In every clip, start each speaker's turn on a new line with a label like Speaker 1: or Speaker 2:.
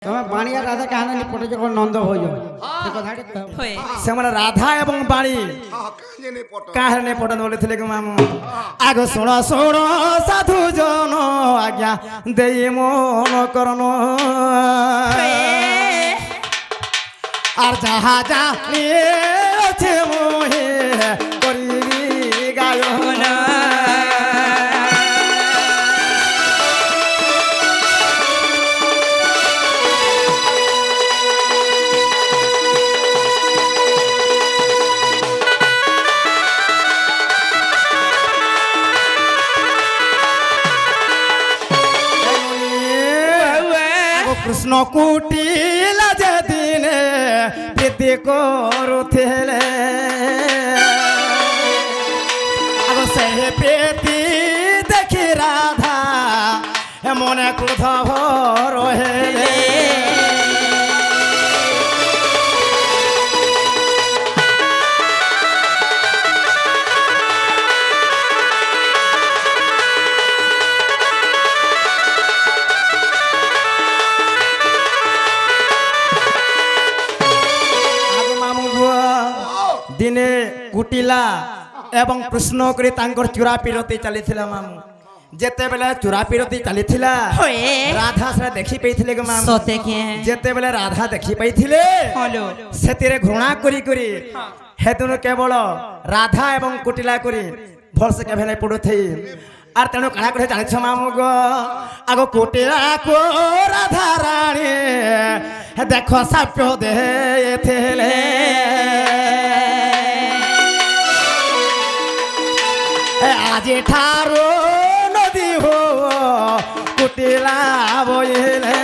Speaker 1: তুমি বাণী আর রাধা কাহানা নি পটে যখন নন্দ হইও সে কথাটি
Speaker 2: হয়ে
Speaker 3: সে মানে রাধা এবং বাণী কাহারে পটন বলেছিলে গো মামু আগ শুণ শুণ সাধু জন আজ্ঞা দেই মন করন আর যাহা জানি আছে মোহে করিবি গায়ন কৃষ্ণ কুটিলা যেদিনে প্রীতি করুথিলে আগ সে প্রীতি দেখি রাধা মনে ক্রোধ রহিলে দিনে কুটিলা এবং প্রশ্ন করে তাঙ্কর চূড়া পিরতি চালিছিলা মামু যেতেবেলে চূড়া পিরতি চালিছিলা রাধা সেটা দেখি পাইছিলে গো মামু
Speaker 2: সতেকে
Speaker 3: যেতেবেলে রাধা দেখি পাইছিলে
Speaker 2: হলো
Speaker 3: সেতিরে ঘৃণা করি করি হেতুনু কেবল রাধা এবং কুটিলা করি ভলসে কেভে নাই পড়ুথি আর তেণু কাଣା করে জানিছ মামু গো আগ কুটিলা কো রাধা রানী দেখ সাপ্য দেথিলে আজি ঠারো নদী হো কুটিলা বইলে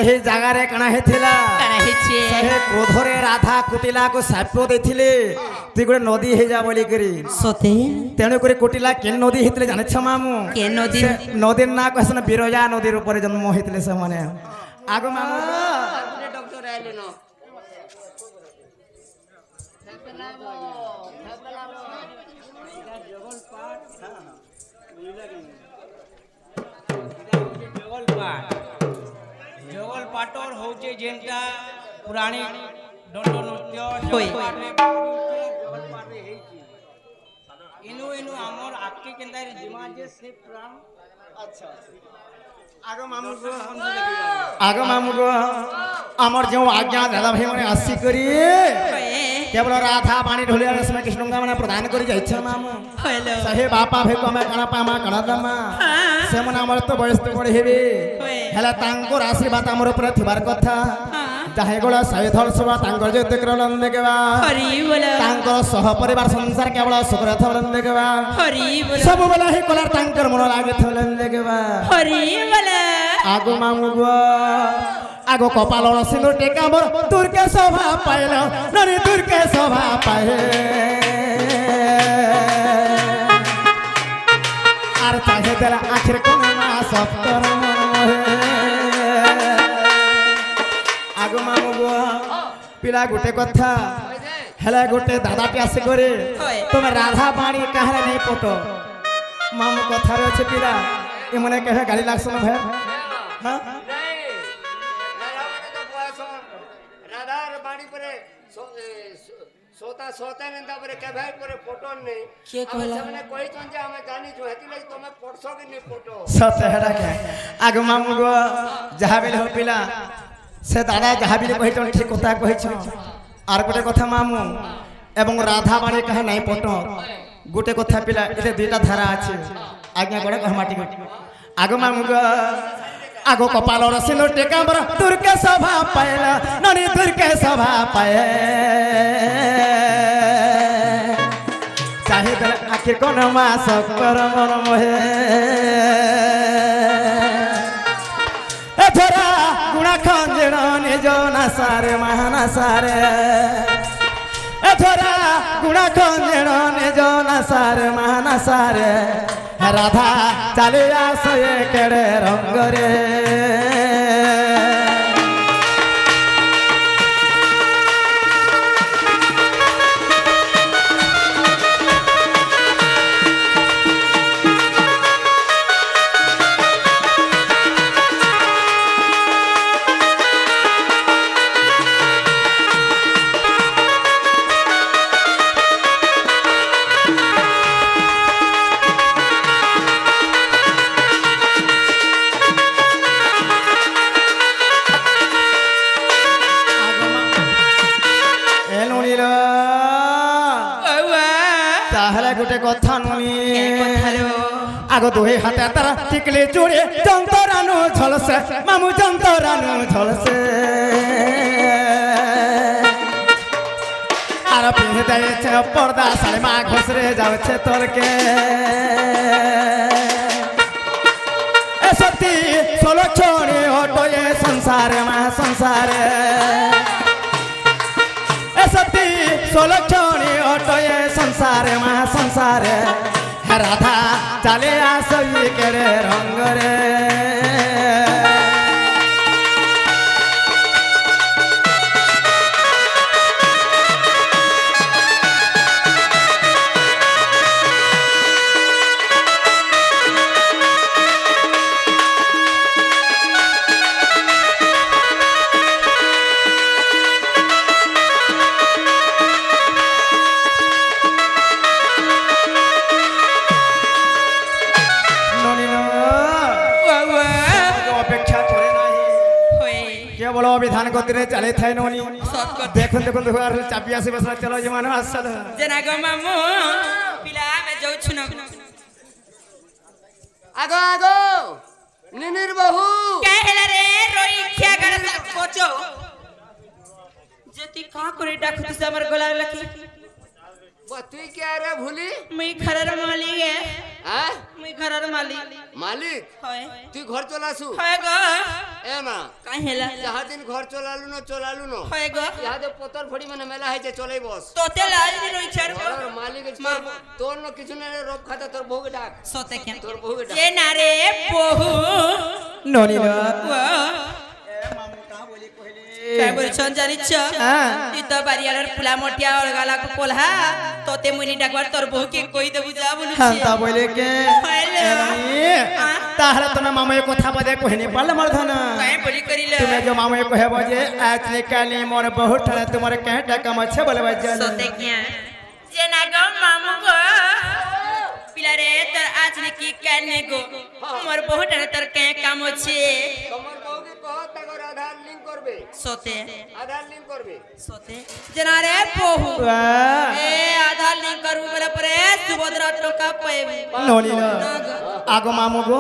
Speaker 3: সেই জায়গারে কানা হেছিলা সেই ক্রোধরে রাধা কুটিলা কো সাপ্য দেইছিলে তুই গোটে নদী হয়ে যা বলি করি
Speaker 2: সতে
Speaker 3: তেণু করে কুটিলা কেন নদী হইতলে জানিছ মামু
Speaker 2: কে নদী
Speaker 3: নদীর না কহসন বিরজা নদীর উপরে জন্ম হইতলে সে মানে আগ মামু
Speaker 1: ডক্টর আইলেন
Speaker 4: জগল পাটর হচ্ছে যেটা পুরাণী দণ্ড নৃত্য ইনু ইনু আমার আখি কেন্দারে জিমা যে সে পুরাণ আচ্ছা
Speaker 3: আগ মামু গো আমার যে আজ্ঞা দাদা ভাই মানে আসি করি কেবল রাধা পানি ঢোলিয়া রেশমে কৃষ্ণ মানে প্রদান করে যাইছে মামু
Speaker 2: হলো
Speaker 3: সহে বাপা ভেক আমি কাଣା পামা কাଣା দামা সেমন আমার তো বয়স তো বড় হেবে হেলা তাঙ্কর আশীর্বাদ আমার উপরে থিবার কথা যাহে গোলা সাইধল সভা তাঙ্কর যেতে করলন দেখবা
Speaker 2: হরি বল
Speaker 3: তাঙ্কর সহ পরিবার সংসার কেবল সুখর থলন দেখবা
Speaker 2: হরি বল
Speaker 3: সব বেলা হে কলার তাঙ্কর মন লাগে থলন দেখবা
Speaker 2: হরি বল
Speaker 3: আগো মামু গো আগো কপালর সিঁদুর টেকাবর দুর্গে শোভা পাইল নরে দুর্গে শোভা পাইল আর চাহে দেলা আখির কোন মা সপ্তর আগো মামু গো পিলা গোটে কথা হেলা গোটে দাদাটি আসে করে তুমি রাধা বাণী কাহারে নেই পটো মামু কথার আছে পিলা এমনে কেহে গালি লাগছ না ভাই হ্যাঁ
Speaker 1: রাধার বাড়ি পরে সোতা সোতা নেন্দা পরে কেভাই পরে ফটো নেই
Speaker 2: কে কইলা
Speaker 1: মানে কইছন যে আমি জানি जो হেতি লাগি তুমি পড়ছো কি নি ফটো
Speaker 3: সতে হেডা কে আগ মামু গো যাহা বেলে হো পিলা সে দাদা যাহা বিলে কহিছন ঠিক কথা কহিছ আর গোটে কথা মামু এবং রাধা বাণী কাহা নাই পট গোটে কথা পিলা এতে দুইটা ধারা আছে আজ্ঞা করে কহমাটি আগ মামু গো আগ কপালর সিঁদুর টেকাবর দুর্গে শোভা পাইল ননি দুর্গে শোভা পায় চাহে আখির কোন মা সকর মন মোহে এথরা গুণা খঞ্জণ নিজ নাসারে মহানাসারে এথরা গুণা খঞ্জেণ নিজ নাসারে মানাসারে রাধা চালে আসে কেড়ে রঙ্গরে তাহলে গোটে কথা নুনি আগ দুই হাতে তারা টিকলে চুড়ে যন্তরানু ঝলসে মামু যন্তরানু ঝলসে আর পিঁধে দিয়েছে পর্দা শাড়ি মা ঘষরে যাচ্ছে তোরকে সত্যি ষোলো ছড়ি হটোয়ে সংসারে মা সংসারে সত্যি ষোলো ছড়ি হটোয়ে সংসারে মা সংসারে রাধা চালে আসি কেড়ে রঙ্গরে বলো বিধান গতিরে চালে থাই ননি দেখুন দেখুন দেখুন আর চাপি আসি বসরা চলো জমান আসল
Speaker 2: জনা গো মামু পিলা মে যাউछु ন
Speaker 1: আগো আগো নিনির বহু
Speaker 2: কে হেলা রে রই খিয়া গড় কোচো যেতি কা করে ডাকুতিস আমার গলা লকি
Speaker 1: তুই কে রে ভুলি
Speaker 2: মুই ঘরের মালিক
Speaker 1: হ্যাঁ
Speaker 2: মুই ঘরের মালিক
Speaker 1: মালিক
Speaker 2: হয়
Speaker 1: তুই ঘর চলাসু
Speaker 2: হয় গো
Speaker 1: এ মা
Speaker 2: কাই হেলা
Speaker 1: যাহা দিন ঘর চলালু ন
Speaker 2: হয় গো
Speaker 1: ইহাদে পতর ফড়ি মানে মেলা হয়েছে চলেই বস
Speaker 2: তোতে লাজ দি রই ছাড় গো
Speaker 1: ঘরের মালিক তোর ন কিছু না রব খাতা তোর বউকে ডাক
Speaker 2: সতে কেন
Speaker 1: তোর বউকে ডাক
Speaker 2: যে না রে বহু
Speaker 3: ননি
Speaker 2: काय बोलछन जानिछ ती तो बारियार फुला मोटिया अलगाला को पोलहा तोते मुनी डाकवार तोर बहु के कोई देबु जा बोलु
Speaker 3: হান্তা বলে কে তাহলে তো না মামায় কথা বলে কহিনি পারলে মোর ধন
Speaker 2: काय बोली करिले
Speaker 3: তুমি যে মামায় কহেব যে আজলে কালি মোর বহু ঠানে তোমার কেটা কাম আছে বলে বাজাল
Speaker 2: सोते किया जे ना गो मामू गो पिला रे तर आज ने की करने गो मोर बहु ठाने तर के काम আছে
Speaker 1: তোমার বউকে কহ তাগর আধার লিংক করবে
Speaker 2: सोते
Speaker 1: আধার লিংক করবে
Speaker 2: सोते जना रे बहु ए आधार लिंक करू बोले परे सुभद्रा टका पाएबे
Speaker 3: ননি আগো মামু গো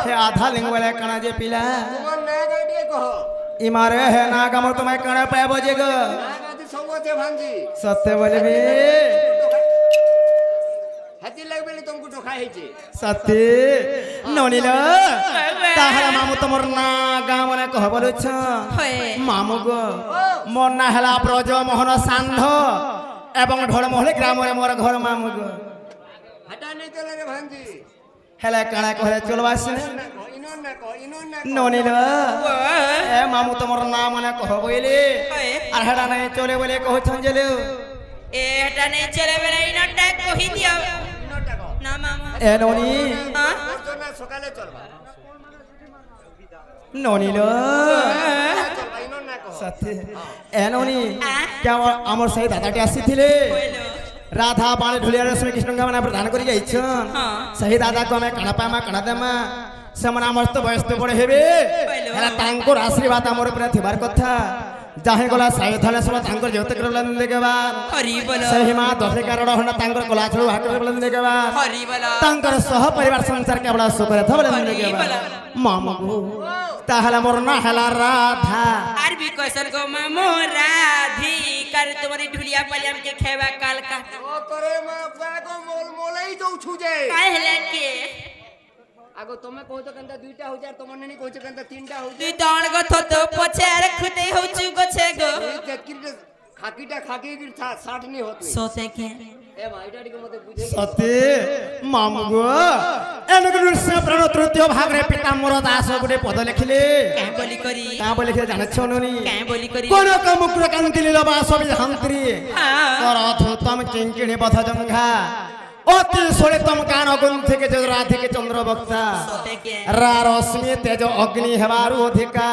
Speaker 3: হে আধা লিঙ্গ বলে কানা যে পিলা
Speaker 1: তোমার না গাড়িয়ে কহ
Speaker 3: ইমারে হে না গামর তোমায় কানা পাইব যে গো
Speaker 1: না গাদি সঙ্গ আছে ভাঞ্জি
Speaker 3: সত্য বলবি
Speaker 1: হাতি লাগবে তোমাকে ঢোকা হয়েছে
Speaker 3: সত্য ননিল তাহলে মামু তোমার না গা মনে কহ বলছ মামু গো মোর না হেলা ব্রজ মোহন সান্ଧ এবং ঢোলমহলে গ্রামরে মোর ঘর মামু গো
Speaker 1: হাঁটা নেই চলে রে ভাঞ্জি
Speaker 3: হেলা কানা কহে চলবাস
Speaker 1: ইনন না কহ
Speaker 3: ননিল এ মামু তোমার না মনে কহ বইলে আর হেলা নাই চলে বলে কহছন জেলে
Speaker 2: ए हटा नहीं चले बेला इनटा कहि दियो
Speaker 1: ইননটা কহ
Speaker 2: ना मामा
Speaker 3: এ ননি
Speaker 2: हां
Speaker 1: না সকালে চলবা
Speaker 3: ননিল
Speaker 1: চলবা ইনন না কহ
Speaker 3: সত্যি এ ননি কেউ আমার সেই দাদাটি আসিছিলে রাধা বাণী ঢুলিয়া রশ্মি কৃষ্ণ মানে প্রদান করি যাইছন সেই দাদাকে আমি কানা পামা কানা দেমা সেমানে আমার তো বয়স তো বড় হেবে হেলা তাঙ্কর আশীর্বাদ আমার উপরে থিবার কথা যাহে গলা সাই ধলে সব তাঙ্কর যেতে করলেন দেখবার
Speaker 2: हरि बोलो
Speaker 3: সেই মা দশে কারণ হন তাঙ্কর কলা ছড়ু হাট করলেন দেখবার
Speaker 2: हरि बोलो
Speaker 3: তাঙ্কর সহ পরিবার সংসার কেবল সুখরে থবলেন দেখবার মামু গো তাহলে মোর না হেলা রাধা
Speaker 2: आर भी क्वेश्चन को मामू राधी कर तुम्हारी ढुलिया पलियम के खेवा काल का
Speaker 1: ও করে মা বাগো মোল মোলেই যাও ছুজে
Speaker 2: कहले के
Speaker 1: আগো তুমি কইতো কেনটা দুইটা হইছে আর তোমার নেনি কইছো কেনটা তিনটা হইছে
Speaker 2: তুই তণ গো তো পছে আর খুতেই হউচু গছে গো
Speaker 1: কিরে ଖାକିଟା ଖାକି କିରି ଷାଠ ନି ହତୁ
Speaker 2: सोते के
Speaker 1: ଏ ମା ଏଇଟା ଟିକେ ମତେ ବୁଝେଇ
Speaker 3: ସତେ ମାମୁ ଗো ଏନକ ନୃସିଂହ ପ୍ରାଣ ତୃତୀୟ ଭାଗରେ ପିତା ମୋର ଦାସ ଗୋଟେ ପଦ ଲେଖିଲେ
Speaker 2: क्या बोली करी
Speaker 3: କା ବୋଲି ଲେଖିଲେ ଜାଣିଛ ନନି
Speaker 2: क्या बोली करी
Speaker 3: কোন মুকুর কান্তিলি লবা সবি হান্ত্রি কর ধুতম কিঙ্কিণী বধ জঙ্ঘা অতি সলিতম কান অগুণ থেকে যে রাধিকে চন্দ্র বক্তা
Speaker 2: सोते के
Speaker 3: রা রশ্মি তেজ অগ্নি হেবারু অধিকা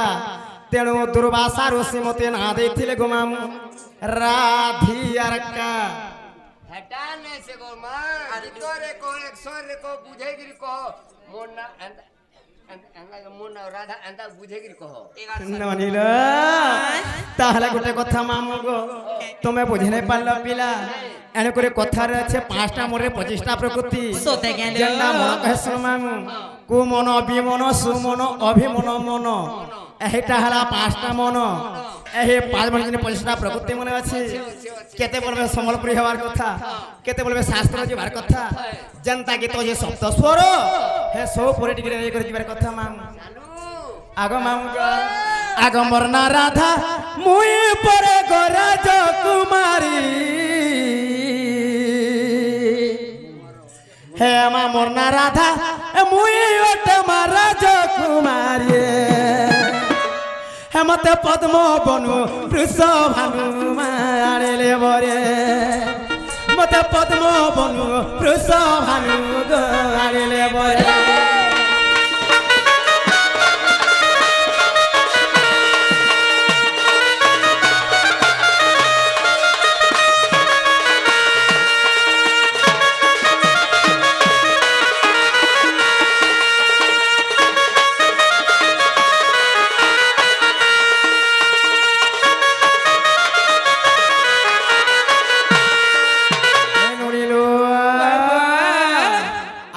Speaker 3: তেণু দুর্বাসা ঋষি মতে না ଦେଇଥିଲେ গো মামু রাধিয়ারকা
Speaker 1: ହେଟା ନାଇଁ ସେ ଗୋ ମା ଭିତରେ କହ ଏକ୍ସରେ କହ ବୁଝେଇ କିରି କହ ମୋ ନା ଏନ୍ତା ମୋ ନା ରାଧା ଏନ୍ତା ବୁଝେଇ କିରି କହ
Speaker 3: ନନିଲ ତାହେଲେ ଗୋଟେ କଥା ମାମୁ ଗো ତମେ ବୁଝି ନାଇଁ ପାରିଲ ପିଲା ଏଣେ করে কথারে আছে 5টা মনে 25টা প্রকৃতি
Speaker 2: सोते के
Speaker 3: যেটা মন কহে শুন মামু কু মন বিমন সুমন অভিমন মন এইটা হলা 5টা মন এই 5 মন 25টা প্রকৃতি মনে আছে কেতে বলবে সম্বলপুরী হবার কথা কেতে বলবে শাস্ত্র যাবার কথা জনতা গীত যে সপ্ত স্বর হে সব পরে টিকে এই করে যাবার কথা মামু আগ মামু আগ মরনা রাধা মুই পরে গরাজ কুমারী হে মা মরনা রাধা মুই ওটা মহারাজ কুমারী হে মতে পদ্ম বনু বৃষ ভানু মারিলে বরে মতে পদ্ম বনু বৃষ ভানু গাড়িলে বরে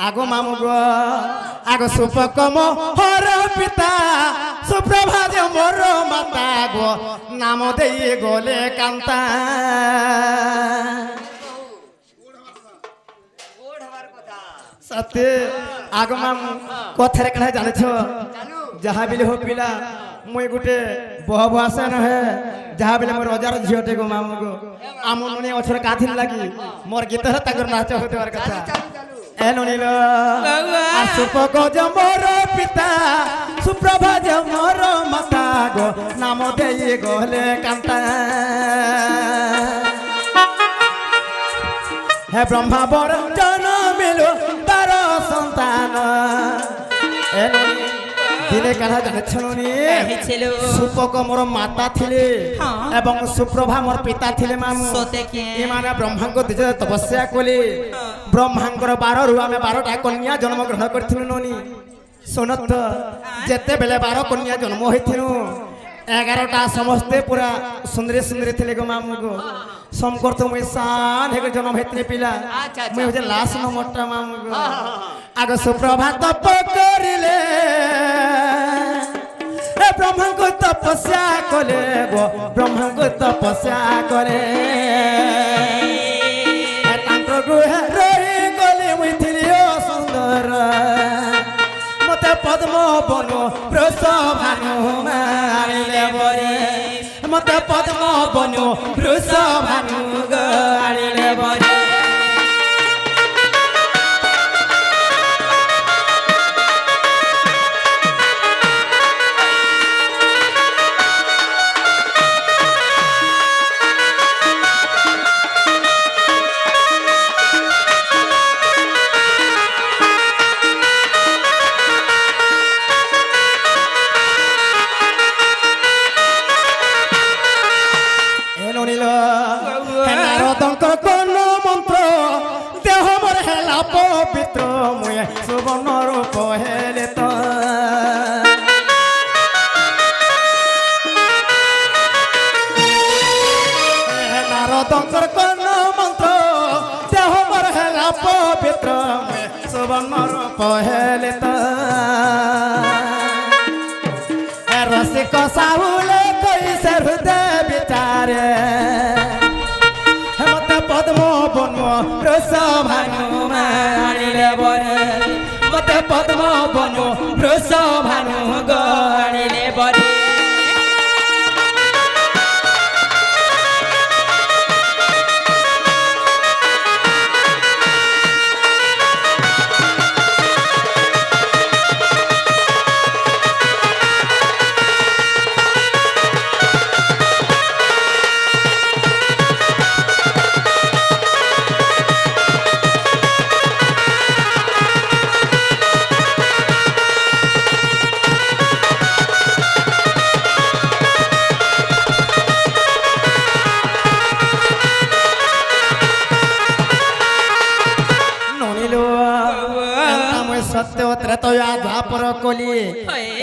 Speaker 3: আগো মামু গো আগো সুপকম হর পিতা সুপ্রভাত মোর মাতা গো নাম দেই গলে কান্তা
Speaker 1: গোড় হবার কথা
Speaker 3: সতে আগো মামু কথারে কেন জানছ
Speaker 1: জানু
Speaker 3: যাহা বিলে হো পিলা মুই গুটে বহ ভাষা নহে যাহা বিলে মোর রজার ঝিওটে গো মামু গো আমন মনে অছর কাথিল লাগি মোর গীত তাগর নাচ হতেবার কথা
Speaker 1: চালু চালু
Speaker 3: এননিল আর সুপগজ মোর পিতা সুপ্রভাজ মোর মাতা গো নাম দেই গলে কান্তা হে ব্রহ্মা বর জনমিল তার সন্তান এননি দিনে কাহা জানেছনি
Speaker 2: ছিল
Speaker 3: সুপক মোর মাতা থিলে
Speaker 2: হ্যাঁ।
Speaker 3: এবং সুপ্রভা মোর পিতা থিলে মামু
Speaker 2: सोते के
Speaker 3: এমানে ব্রহ্মাঙ্গ দিজে তপস্যা কলি ব্রহ্মাঙ্গর 12 রু আমি 12টা কন্যা জন্ম গ্রহণ করছিলু ননি শুনত যেতে বেলে 12 কন্যা জন্ম হইছিলু 11টা সমস্তে পুরা সুন্দরী সুন্দরী থিলে গো মামু গো সমকর তো মুই সান হেগে জন্ম হইতনি পিলা
Speaker 1: আচ্ছা,
Speaker 3: মুই হচ্ছে লাস্ট নম্বরটা মামু গো আগ সুপ্রভাত তপ করিলে এ ব্রহ্মাঙ্গ তপস্যা করে গো ব্রহ্মাঙ্গ তপস্যা করে তাঙ্কর গৃহে রহি গলি মুই থিলি সুন্দর মতে পদ্ম বন বৃষ ভানু মারিলে বরে মতে পদ্ম বন বৃষ ভানু গাড়িলে বরে এননিল নারদঙ্কর কোন মন্ত্র দেহ মোর হেলা পবিত্র মুই সুবর্ণ রূপ হেলে তো নারদঙ্কর কোন মন্ত্র দেহ মোর হেলা পবিত্র মুই সুবর্ণ রূপ হেলে তো রসিক সাহুলে কইছে হৃদয় বিচারে মতে পদ্ম বন রস ভানু মারিলে বরে মতে পদ্ম বন রস ভানু গাড়িলে বরে সত্য ত্রেতয়া দ্বাপর কলি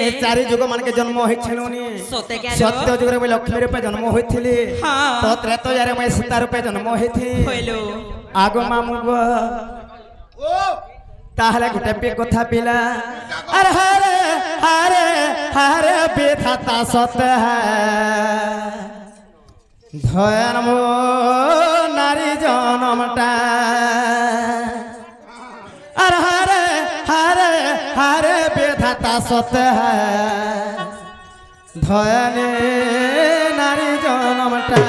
Speaker 3: এই চারি যুগ মানকে জন্ম হয়েছিলুনি
Speaker 2: সতে কেন
Speaker 3: সত্য যুগরে মই লক্ষ্মী রূপে জন্ম হইছিলি
Speaker 2: হ্যাঁ।
Speaker 3: তো ত্রেতয়ারে মই সীতা রূপে জন্ম হইছি
Speaker 2: হইল
Speaker 3: আগো মামু গো তাহলে গোটে কথা পিলা আরে হারে হারে হারে বিধাতা সত ধয়ন মো নারী জনমটা আর হারে হারে হারে বিধাতা সত ধয়নে নারী জনমটা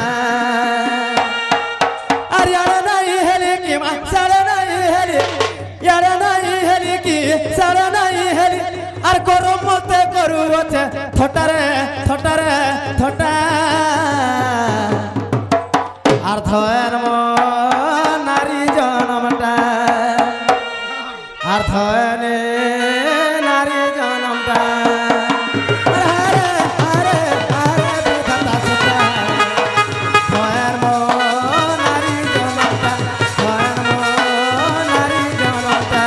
Speaker 3: আর ইয়ারে নাই হেলি কি সারে নাই হেলি ইয়ারে নাই হেলি কি সারে নাই হেলি আর গরম মতে করু আছে থটারে থটারে থটা আর ধয়ের নারী জনমটা আর ধয়নে নারী জনমটা আরে আরে আরে বিধাতা সতা ধয়ের নারী জনমটা ধয়ের নারী জনমটা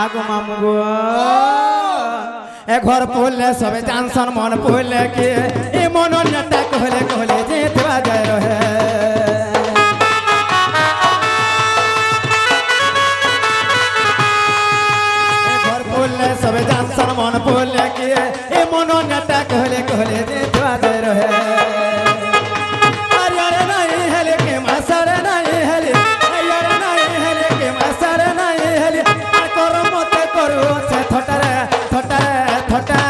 Speaker 3: আগো মামু গো এ ঘর পড়লে সবে জানসন মন পড়লে কি এ মন নেতা কহলে কহলে যে দেওয়া যায় রহে এ ঘর পড়লে সবে জানসন মন পড়লে কি এ মন নেতা কহলে কহলে যে দেওয়া যায় রহে আরে নাই হেলে কে মাসারে নাই হেলে আরে নাই হেলে কে মাসারে নাই হেলে মতে করু সে থটারে থটারে থটা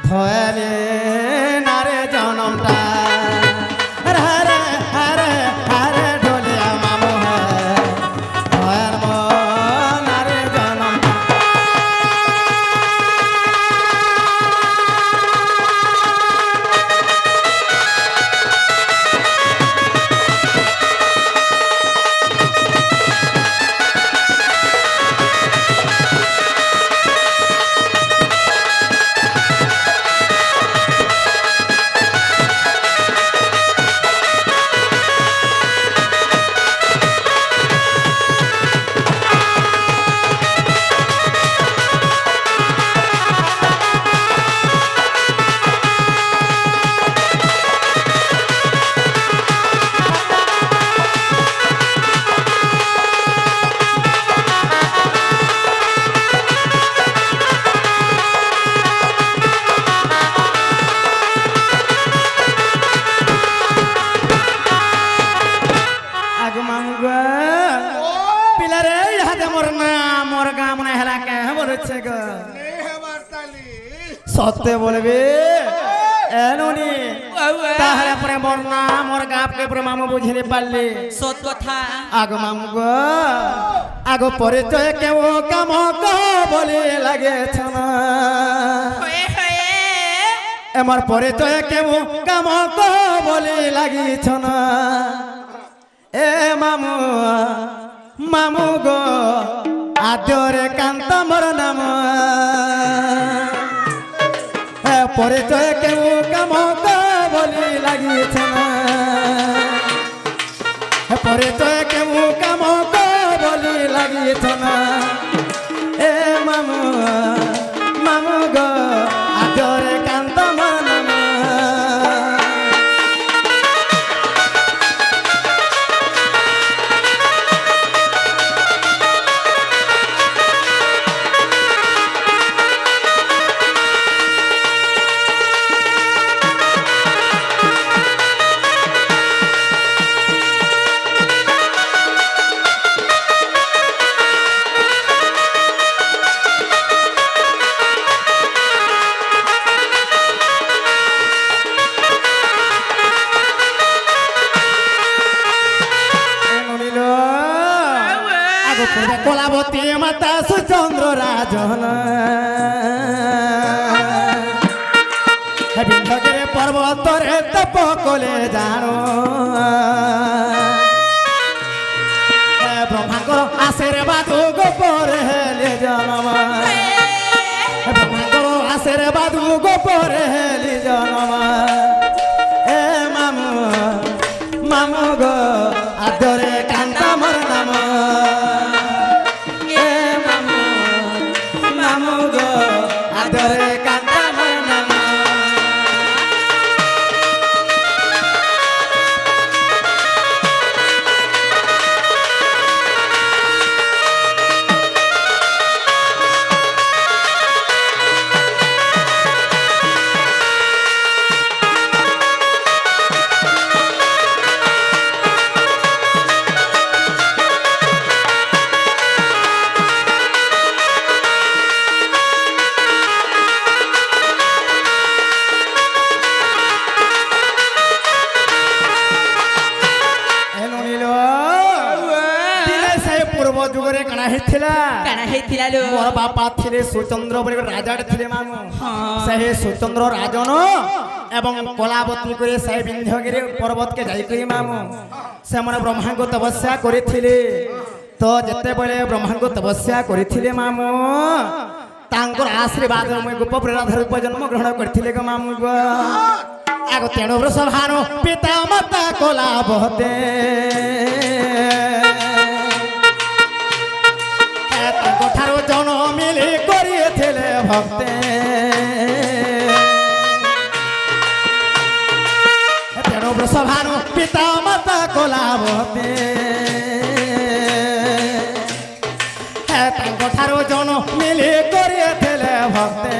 Speaker 3: ধয়নে নারে জনমটা হারে হারে হারে ঢোলিয়া মামু ধয়ের নারে জনমটা আগো মামু গো পিলারে ইহাতে মোর না মোর গা মনে হেলা কে বলেছে গো সত্যি বলবে এনুনি তাহলে পরে মোর না মোর গাপকে পরে মামু বুঝিনি পারলি
Speaker 2: সত কথা
Speaker 3: আগো মামু গো আগো পরিচয় কেউ কাম বলে লাগেছ না
Speaker 2: হয়ে হয়ে
Speaker 3: আমার পরিচয় কেউ কাম বলে লাগিছ না এ মামু মামু গো আদরে কান্ত মোর নাম এ পরিচয় কেউ কাম বলি লাগিছ না এ পরিচয় কেউ কাম বলি লাগিছ না এ মামু মামু গো আদরে কান্ত মোর নাম আগো পূর্বে কলাবতী মাতা সুচন্দ্র রাজন বিন্ধগিরি পর্বতরে তপ কলে জানো ব্রহ্মাঙ্কর আশীর্বাদ গোপরে হেলে জনম ব্রহ্মাঙ্কর আশীর্বাদ গোপরে হেলি জনম এ মামু মামু গো আদরে কান্তা মোর নাম এ মামু মামু গো আদরে কান্তা মোর নাম যুগরে কাଣା হেইছিলা
Speaker 2: কানা হেইଥିଲା লো
Speaker 3: মোর বাপা ଥିଲେ সুচন্দ্র বলে রাজাড় ଥିଲେ মামু সেই সুচন্দ্র রাজন এবং কলাবতী করে সেই বিন্ধ্যগিরি পর্বতকে যাই করি মামু ସେମାନେ ব্রহ্মাঙ্গ তপস্যা করেছিলে তো যেতেবেলে ব্রহ্মাঙ্গ তপস্যা করেছিলে মামু তাঙ্কর আশীর্বাদ মই গোপ রাধা রূপ জন্ম গ্রহণ করছিলে গো মামু গো আগ তেণু বৃষভানু পিতা মাতা কলাবতে ঠারো জন মিলি করিয়েছিলে ভক্তে তেণু বৃষভানু পিতা মাতা কলাবতে তাঙ্ক ঠারো জন মিলি করিয়েছিলে ভক্তে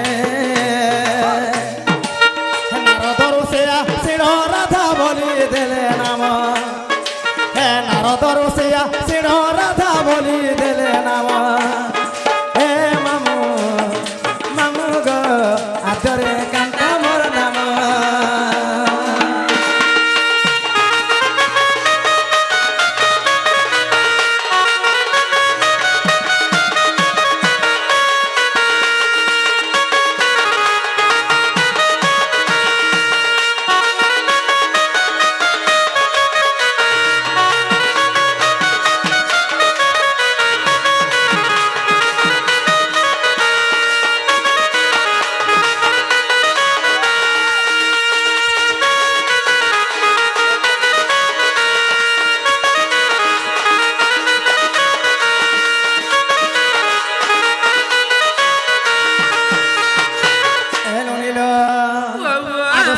Speaker 3: নারদরু সেয়া শির রাধা বলি দেলে নাম নারদরু সেয়া শির রাধা বলি দেলে নাম হে মামু মামু গো আদরে কান্তা মোর নাম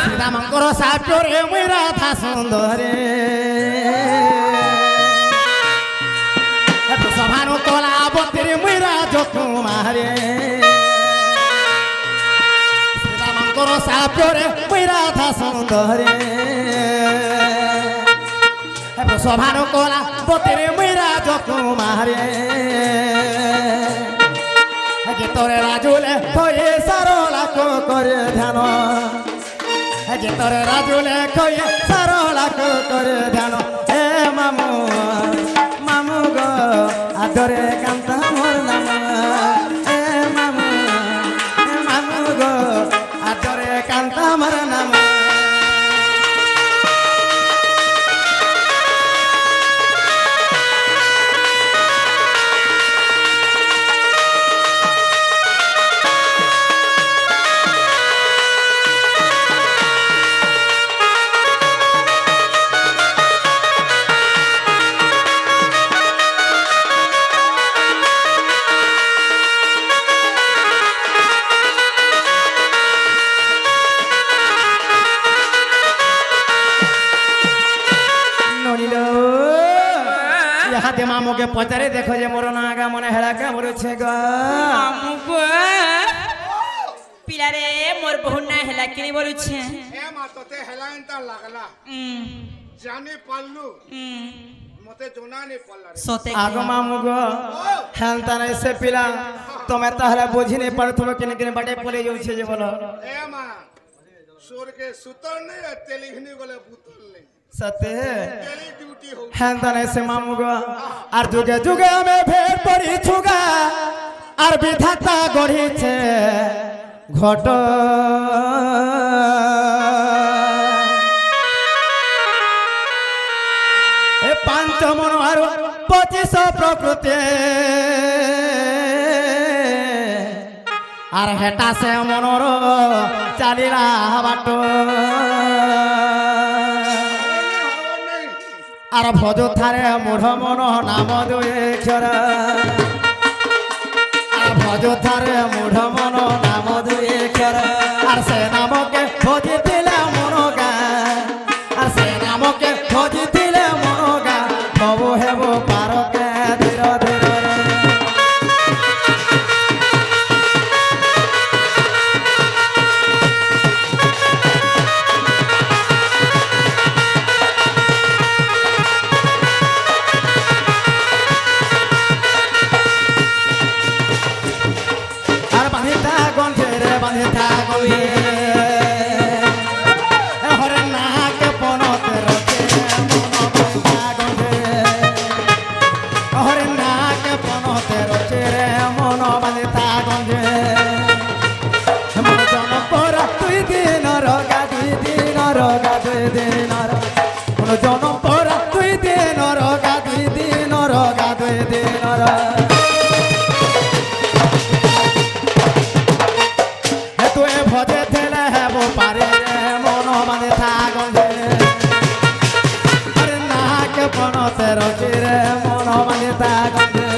Speaker 3: শ্রীরামঙ্কর সাপরে মুই রাধা সুন্দরে সভানু কলাবতীরে মুই রাজকুমারে শ্রীরামঙ্কর সাপরে মুই রাধা সুন্দরে সভানু কলাবতীরে মুই রাজকুমারে তোরে রাজুলে হয়ে সারলা করে ধ্যান তোরে রাজুলে কয়ে সারলা করে ধ্যান হে মামু মামু গো আদরে কান্তা মোর নাম হে মামু মামু গো আদরে কান্তা মোর নাম হাতে মামুকে পচারে দেখো যে মোর নাগা মনে হেলাকা মরেছে গো
Speaker 2: মামু গো পিলারে মোর বহু না হেলা কিনি বলুছে
Speaker 5: এ মা তোতে হেলাইনটা লাগলা জানি পারলু মতে জোনানি পড়লা রে
Speaker 2: সতে
Speaker 3: আগ মামু গো হেলতা নাই সে পিলা তুমি তাহলে বুঝি নাই পারথুম কিনে কিনে বাটে পড়ে যাচ্ছে যে বলো
Speaker 5: এ মা সুর के सुतर नहीं तेलिघनी गले बुतल नहीं
Speaker 3: সতে
Speaker 5: ডেলি ডিউটি হউ
Speaker 3: হ্যাঁ তানে সে মামু গো আর যুগে যুগে আমি ভেদ পড়িছু গা আর বিধাতা গড়িছে ঘট এ পাঞ্চ মন আর 25 প্রকৃতি আর হেটা সে মনর চালিলা বাট আর ভজ থারে মূঢ় মন নাম দুয়ে অক্ষর আর ভজ থারে মূঢ় মন নাম দুয়ে অক্ষর আর সে নামকে ভজি দিলে মন গা আর সে নামকে ভজি দিলে মন গা তবু হেব পারকে ধীর ধীর আর বাঁধিতা গন্ধে রে বাঁধিতা গন্ধে হরে নাকে পনতে রচে মন বাঁধিতা গন্ধে হরে নাকে পনতে রচে রে মন বাঁধিতা গন্ধে মন জন পর দুই দিন রগা দুই দিন রগা দুই দিন মন জন পর দুই দিন রগা দুই দিন রগা দুই দিন তুই ভজে থেলে হেব পারে রে মন বাঁধে থাগন্ধে আরে নাকে পনতে রচি রে মন বাঁধে থাগন্ধে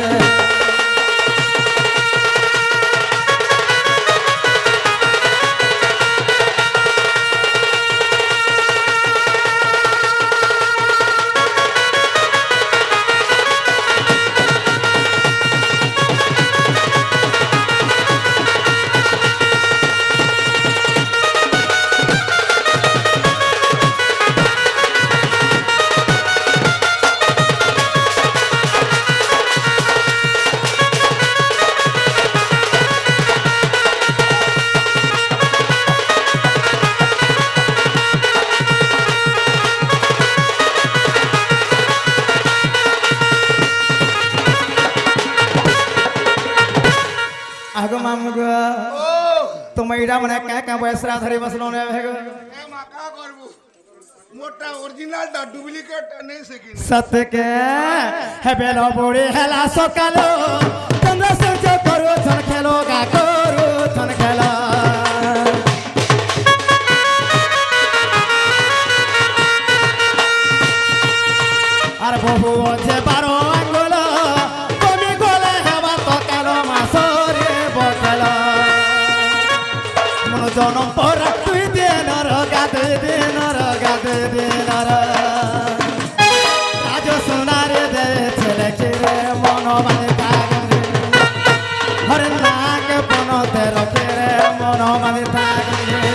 Speaker 3: आगो मामू गो
Speaker 5: ও
Speaker 3: तुम इडा मने क्या बयसरा धरी बसलो ने भेगो
Speaker 5: এ মাকা করব মোটা অরিজিনালটা ডুপ্লিকেট নেই সেকিন
Speaker 3: सत्य के है बेलो बुड़ी हेला सकालो चंद्र सूर्य करो छन खेलो गा करो छन खेलो আর বহু আছে 12 আঙ্গুল কমি গলে হেবা তো কালো মাসরে বকাল মন জনম পর তুই দিন রগা দুই দিন রগা দুই দিন রাজ সোনারে দে ছেলে ছেলে মন বাঁধে থাকবে হরে নাক পনতে রখে রে মন বাঁধে থাকবে